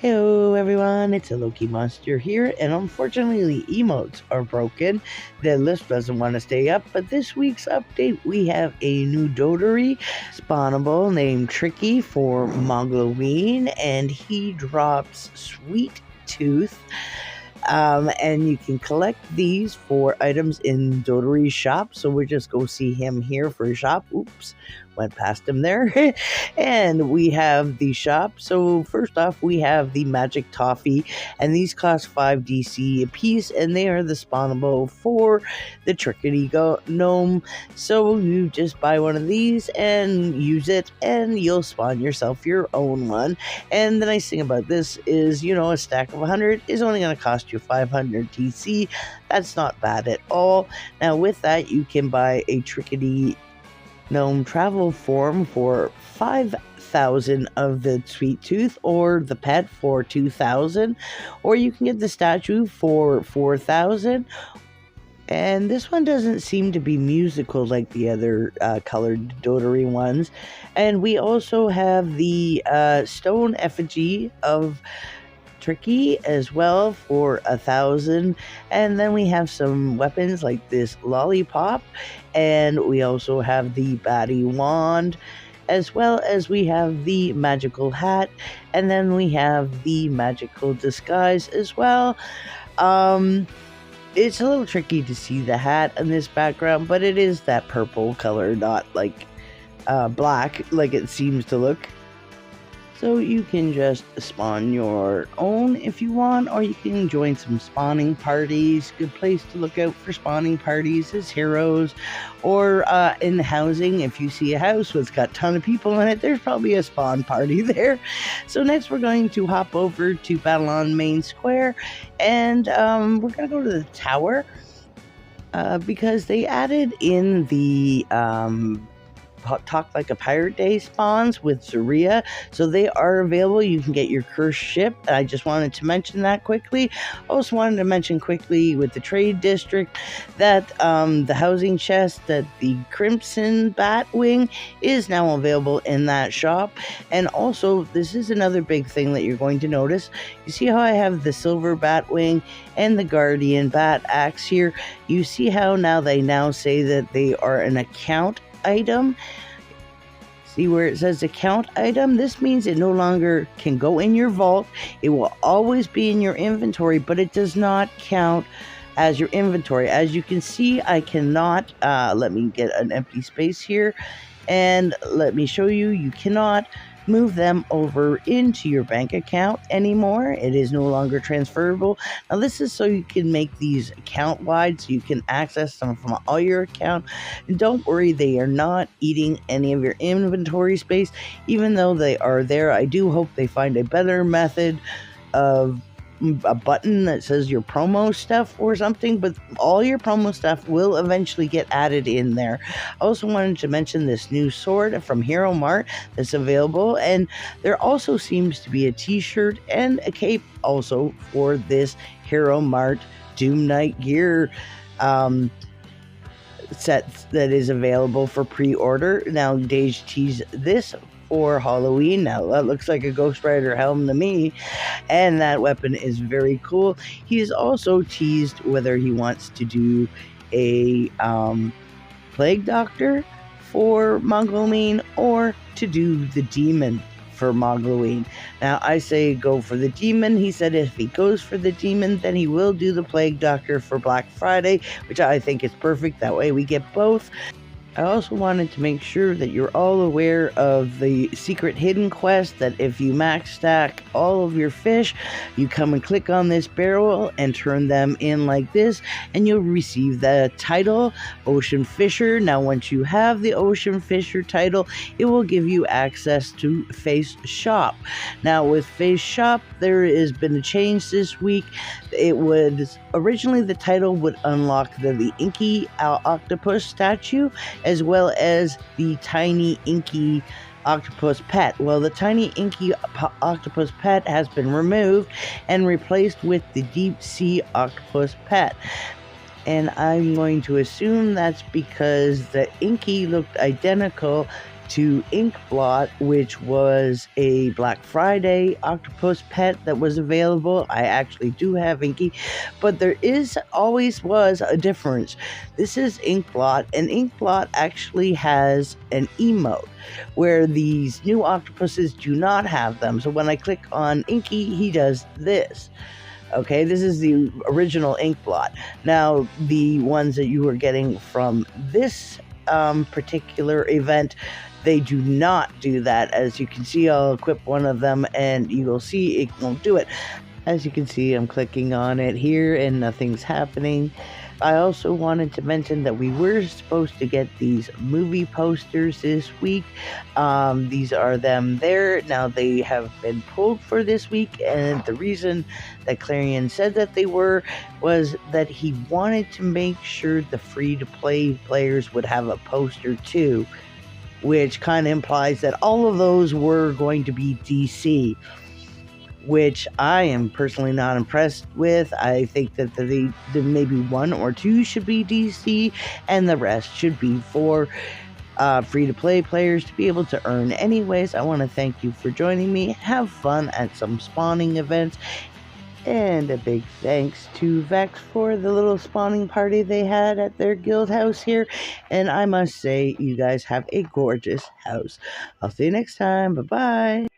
Hello everyone, it's a Loki Monster here, and unfortunately the emotes are broken. The list doesn't want to stay up, but this week's update we have a new Dotery spawnable named Tricky for Mogloween, and he drops Sweet Tooth. And you can collect these for items in Dotery's shop. So we'll just go see him here for shop. Oops, went past him there. And we have the shop. So first off, we have the Magic Toffee, and these cost 5 DC a piece, and they are the spawnable for the Tricksy the Gnome. So you just buy one of these and use it, and you'll spawn yourself your own one. And the nice thing about this is, a stack of 100 is only going to cost you 500 DC. That's not bad at all. Now with that, you can buy a Tricksy Gnome travel form for 5,000 of the Sweet Tooth, or the pet for 2,000, or you can get the statue for 4,000. And this one doesn't seem to be musical like the other colored Dotery ones. And we also have the stone effigy of Tricky as well for 1,000, and then we have some weapons like this lollipop, and we also have the batty wand, as well as we have the magical hat, and then we have the magical disguise as well. It's a little tricky to see the hat in this background, but it is that purple color, not like black like it seems to look. So you can just spawn your own if you want, or you can join some spawning parties. Good place to look out for spawning parties is heroes, or in housing. If you see a house that's got a ton of people in it, there's probably a spawn party there. So next we're going to hop over to Battle on Main Square, and we're going to go to the tower because they added in the Talk Like a Pirate Day spawns with Zaria, so they are available. You can get your cursed ship. I just wanted to mention that quickly. Also wanted to mention quickly with the trade district that the housing chest, that the Crimson Batwing is now available in that shop. And also, this is another big thing that you're going to notice. You see how I have the Silver Batwing and the Guardian Bat Axe here? You see how now they say that they are an account item. See where it says account item? This means it no longer can go in your vault. It will always be in your inventory, but it does not count as your inventory. As you can see, I cannot let me get an empty space here, and let me show you. You cannot move them over into your bank account anymore. It is no longer transferable. Now this is so you can make these account wide, so you can access them from all your account. And don't worry, they are not eating any of your inventory space, even though they are there. I do hope they find a better method of a button that says your promo stuff or something, but all your promo stuff will eventually get added in there. I also wanted to mention this new sword from Hero Mart that's available, and there also seems to be a t-shirt and a cape also for this Hero Mart Doom Knight gear set that is available for pre-order. Now Dage teased this for Halloween. Now that looks like a Ghost Rider helm to me, and that weapon is very cool. He's also teased whether he wants to do a Plague Doctor for Mogloween, or to do the Demon for Mogloween. Now I say go for the Demon. He said if he goes for the Demon, then he will do the Plague Doctor for Black Friday, which I think is perfect. That way we get both. I also wanted to make sure that you're all aware of the secret hidden quest, that if you max stack all of your fish, you come and click on this barrel and turn them in like this, and you'll receive the title Ocean Fisher. Now once you have the Ocean Fisher title, it will give you access to Face Shop. Now with Face Shop, there has been a change this week. It would originally, the title would unlock the inky octopus statue, as well as the tiny inky octopus pet. Well, the tiny inky octopus pet has been removed and replaced with the deep sea octopus pet. And I'm going to assume that's because the inky looked identical to Inkblot, which was a Black Friday octopus pet that was available. I actually do have Inky, but there always was a difference. This is Inkblot, and Inkblot actually has an emote where these new octopuses do not have them. So when I click on Inky, he does this. Okay, this is the original Inkblot. Now, the ones that you are getting from this particular event, they do not do that. As you can see, I'll equip one of them and you will see it won't do it. As you can see, I'm clicking on it here and nothing's happening. I also wanted to mention that we were supposed to get these movie posters this week. These are them there. Now they have been pulled for this week, and the reason that Clarion said that they was that he wanted to make sure the free-to-play players would have a poster too, which kind of implies that all of those were going to be DC, which I am personally not impressed with. I think that there maybe one or two should be DC, and the rest should be for free-to-play players to be able to earn. Anyways, I want to thank you for joining me. Have fun at some spawning events, and a big thanks to Vex for the little spawning party they had at their guild house here. And I must say, you guys have a gorgeous house. I'll see you next time. Bye-bye.